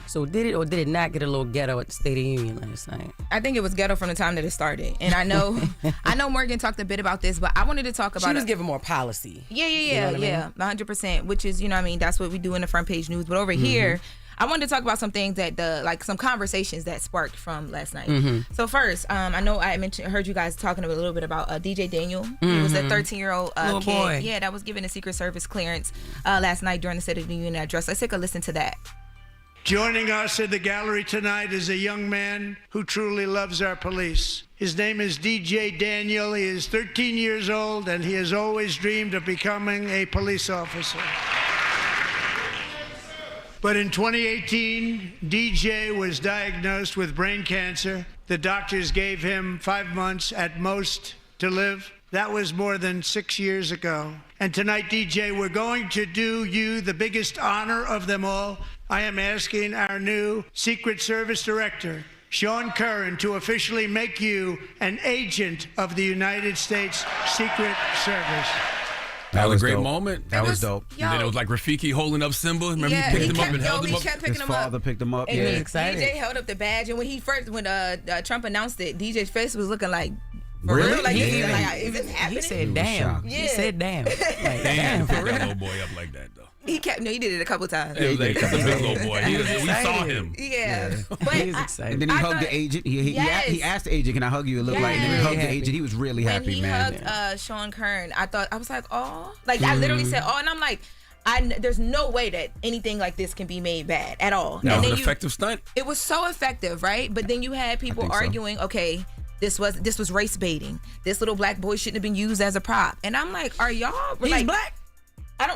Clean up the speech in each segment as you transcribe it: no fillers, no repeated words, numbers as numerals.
So did it or did it not get a little ghetto at the State of the Union last night? I think it was ghetto from the time that it started. And I know Morgan talked a bit about this, but I wanted to talk about She was giving more policy. Yeah, You know what I mean? 100%, which is, that's what we do in the front page news. But over here, I wanted to talk about some things that some conversations that sparked from last night. So first, I know I heard you guys talking a little bit about DJ Daniel. He was a 13-year-old Little kid. boy. Yeah, that was given a Secret Service clearance last night during the State of the Union address. Let's take a listen to that. Joining us in the gallery tonight is a young man who truly loves our police. His name is DJ Daniel. He is 13 years old, and he has always dreamed of becoming a police officer. But in 2018, DJ was diagnosed with brain cancer. The doctors gave him 5 months at most to live. That was more than 6 years ago. And tonight, DJ, we're going to do you the biggest honor of them all. I am asking our new Secret Service Director, Sean Curran, to officially make you an agent of the United States Secret Service. That was a great dope. moment. That was dope. And then it was like Rafiki holding up Simba. Remember he picked him up and held him up? Kept picking His him father up. picked him up. And Yeah. excited. DJ held up the badge, and when Trump announced it, DJ's face was looking like, for Really? real? Like, Yeah. is this happening? He said, was "Damn." shocked. He said, "Damn." Like, Damn, damn, pick for that real. little boy up like that, though. He did it a couple times. It was like, Yeah. that's a big little boy. We saw him. Yeah. But He was I- excited. And then he I hugged thought- the agent. He Yes. asked the agent, "Can I hug you?" It looked like, and then he Yes. hugged the Happy. agent. He was really when happy, he man. hugged Sean Kern, I was like, oh, like I literally said, oh, and I'm like, there's no way that anything like this can be made bad at all. That And was then an effective stunt. It was so effective, right? But then you had people think so. arguing, okay, this was race baiting. This little black boy shouldn't have been used as a prop. And I'm like, are y'all He's like black.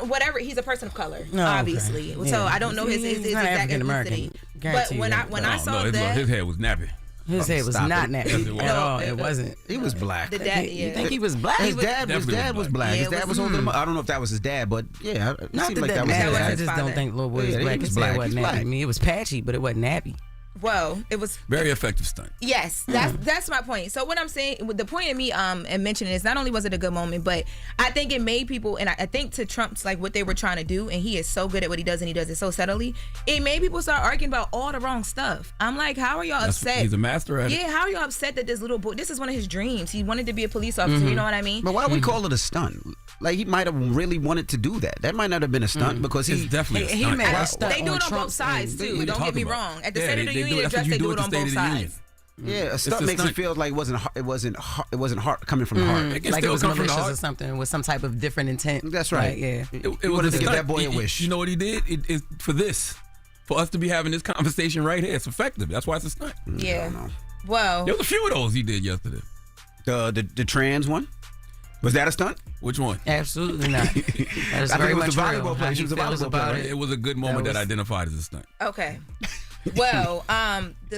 whatever, he's a person of color, Oh, obviously. okay. So Yeah. I don't know his He's not exact African-American. ethnicity. But Guarantee when you I that. when I saw his that, head was nappy. His head was Stop not it. nappy Yes, it was. at all. No, It wasn't. He was black. the dad, You yeah. think he was black? His was- dad Definitely was was black. Yeah, His it dad was- was holding him up. I don't know if that was his dad, but yeah, it Not seemed that like that that was his matters. I dad. just father. don't think little boy Yeah, was he black. was His black. head wasn't He's nappy. black. I mean, it was patchy, but it wasn't nappy. Well, it was. Very effective stunt. Yes, that's my point. So what I'm saying, the point of me and mentioning is not only was it a good moment, but I think it made people, and I think to Trump's like what they were trying to do, and he is so good at what he does, and he does it so subtly. It made people start arguing about all the wrong stuff. I'm like, how are y'all upset? He's a master at it. Yeah, how are y'all upset that this little boy? This is one of his dreams. He wanted to be a police officer. You know what I mean? But why do we call it a stunt? Like, he might have really wanted to do that. That might not have been a stunt because It's he definitely a He stunt. made a Wow. stunt They do it on both Trump's sides end. too. What are you Don't get talking me about? wrong. At the Yeah, State of the they do Union it. That's what address, you they do do at it the on State both of the Union. sides. Yeah, a stunt a makes stunt. it feel like it wasn't heart coming from the heart. It can Like it still was come from the malicious or heart. something with some type of different intent. That's right. Like, yeah. He wanted to give stunt. that boy a wish. You know what he did? It's for this. For us to be having this conversation right here. It's effective. That's why it's a stunt. Yeah. know. Well, There was a few of those he did yesterday. The trans one, was that a stunt? Which one? Absolutely not. That is I think very it was much the real. volleyball player. How She he was a feels volleyball about player. it. It was a good moment that was- identified as a stunt. okay. Well,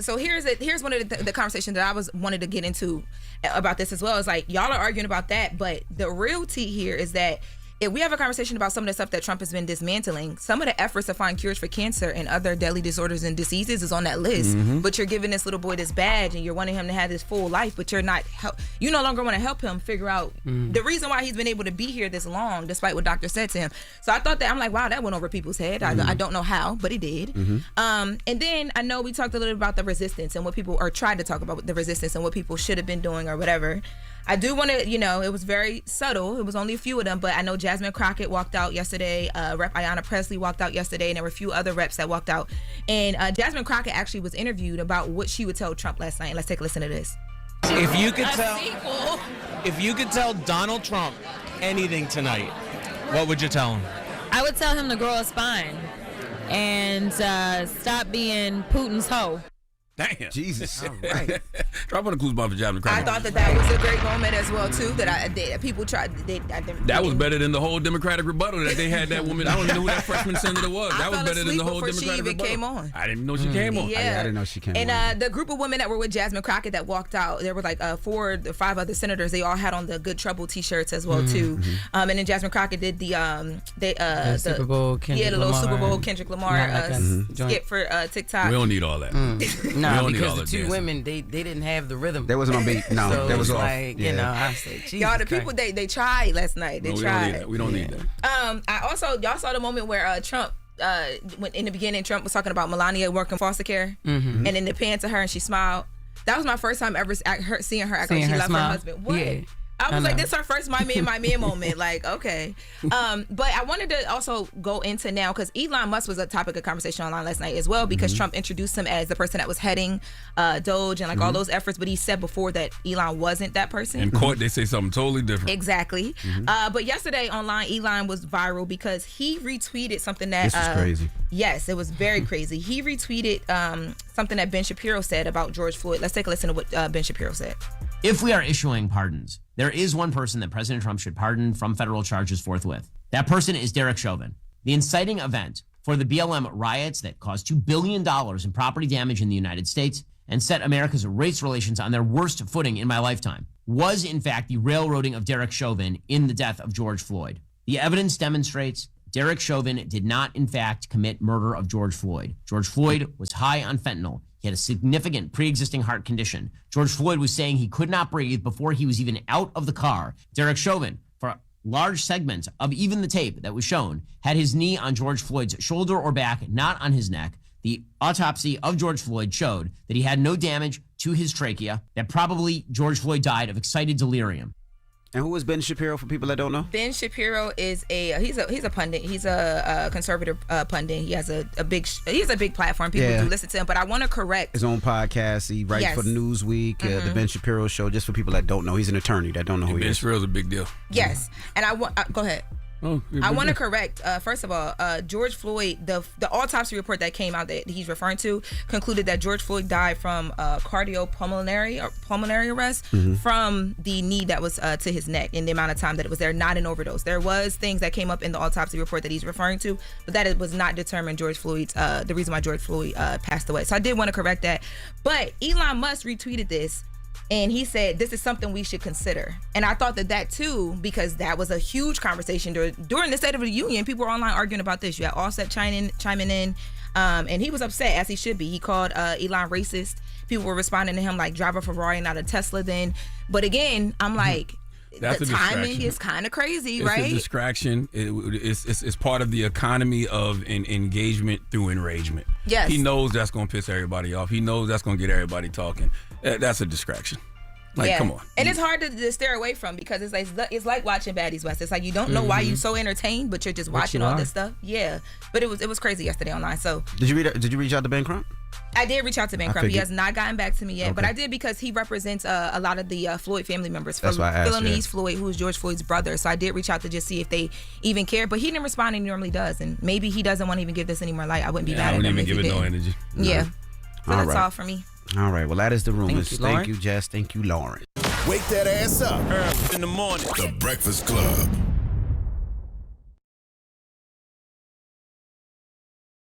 so here's one of the conversations that I wanted to get into about this as well. It's like y'all are arguing about that, but the real tea here is that if we have a conversation about some of the stuff that Trump has been dismantling, some of the efforts to find cures for cancer and other deadly disorders and diseases is on that list. But you're giving this little boy this badge and you're wanting him to have this full life, but you no longer want to help him figure out the reason why he's been able to be here this long, despite what doctor said to him. So I thought that, I'm like, wow, that went over people's head. I don't know how, but it did. And then I know we talked a little about the resistance and what people are trying to talk about the resistance and what people should have been doing or whatever. I do want to, it was very subtle. It was only a few of them, but I know Jasmine Crockett walked out yesterday. Rep Ayanna Presley walked out yesterday, and there were a few other reps that walked out. And Jasmine Crockett actually was interviewed about what she would tell Trump last night. Let's take a listen to this. If you could tell Donald Trump anything tonight, what would you tell him? I would tell him to grow a spine and stop being Putin's hoe. Damn. Jesus. All right. Drop on the clues bomb for Jasmine I Crockett. thought that was a great moment as well too. That people tried. That was better than the whole Democratic rebuttal that they had that woman. I don't even know who that freshman senator was. I That was fell better than asleep the whole before she Democratic even rebuttal. came on. I didn't know she came on. Yeah, I didn't know she came and, on. And the group of women that were with Jasmine Crockett that walked out, there were like 4 or 5 other senators. They all had on the Good Trouble T-shirts as well too. And then Jasmine Crockett did the Super Bowl, Kendrick the little Lamar. Super Bowl Kendrick Lamar Not like that joint. skit for TikTok. We don't need all that. No, We don't need because all the that two dancing. women, they didn't have the rhythm. That wasn't on beat. No, so that was it's off. like, Yeah. I said, Jesus Y'all, the Christ. people they tried last night. They No, we don't tried. need that. We don't need that. I also y'all saw the moment where Trump when in the beginning Trump was talking about Melania working foster care, and then they panned to her and she smiled. That was my first time ever seeing her act like she loved her husband. What? Yeah. I was like, this is her first my man moment. Like, okay. But I wanted to also go into now, because Elon Musk was a topic of conversation online last night as well, because Trump introduced him as the person that was heading Doge and like all those efforts. But he said before that Elon wasn't that person. In court, they say something totally different. Exactly. But yesterday online, Elon was viral because he retweeted something that... This is crazy. Yes, it was very crazy. He retweeted something that Ben Shapiro said about George Floyd. Let's take a listen to what Ben Shapiro said. If we are issuing pardons, there is one person that President Trump should pardon from federal charges forthwith. That person is Derek Chauvin. The inciting event for the BLM riots that caused $2 billion in property damage in the United States and set America's race relations on their worst footing in my lifetime was, in fact, the railroading of Derek Chauvin in the death of George Floyd. The evidence demonstrates Derek Chauvin did not, in fact, commit murder of George Floyd. George Floyd was high on fentanyl. He had a significant pre-existing heart condition. George Floyd was saying he could not breathe before he was even out of the car. Derek Chauvin, for large segments of even the tape that was shown, had his knee on George Floyd's shoulder or back, not on his neck. The autopsy of George Floyd showed that he had no damage to his trachea, that probably George Floyd died of excited delirium. And who is Ben Shapiro for people that don't know? Ben Shapiro is he's a pundit. He's a conservative pundit. He has a big platform. People do listen to him. But I want to correct his own podcast. He writes for Newsweek, the Ben Shapiro Show. Just for people that don't know, he's an attorney that don't know who he is. Ben Shapiro's a big deal. Yes, and go ahead. I want to correct. First of all, George Floyd, the autopsy report that came out that he's referring to concluded that George Floyd died from cardiopulmonary arrest from the knee that was to his neck in the amount of time that it was there, not an overdose. There was things that came up in the autopsy report that he's referring to, but that was not determined George Floyd's the reason why George Floyd passed away. So I did want to correct that. But Elon Musk retweeted this. And he said, this is something we should consider. And I thought that too, because that was a huge conversation during the State of the Union. People were online arguing about this. You had Offset chiming in, and he was upset, as he should be. He called Elon racist. People were responding to him like, drive a Ferrari, not a Tesla then. But again, I'm like, that's the timing is kind of crazy, right? It's a distraction. It's part of the economy of engagement through enragement. Yes. He knows that's going to piss everybody off. He knows that's going to get everybody talking. That's a distraction. Like, come on. And it's hard to stare away from, because it's like watching Baddies West. It's like you don't know why you're so entertained, but you're just watching all this stuff. Yeah. But it was crazy yesterday online. So Did you reach out to Ben Crump? I did reach out to Ben Crump. He has not gotten back to me yet, but I did because he represents a lot of the Floyd family members. From Philanese Floyd, who is George Floyd's brother. So I did reach out to just see if they even care, but he didn't respond, and he normally does. And maybe he doesn't want to even give this any more light. I wouldn't be mad at him. I wouldn't even give it no energy. Yeah. So that's all for me. All right. Well, that is the rumors. Thank you, Jess. Thank you, Lauren. Wake that ass up. In the morning. The Breakfast Club.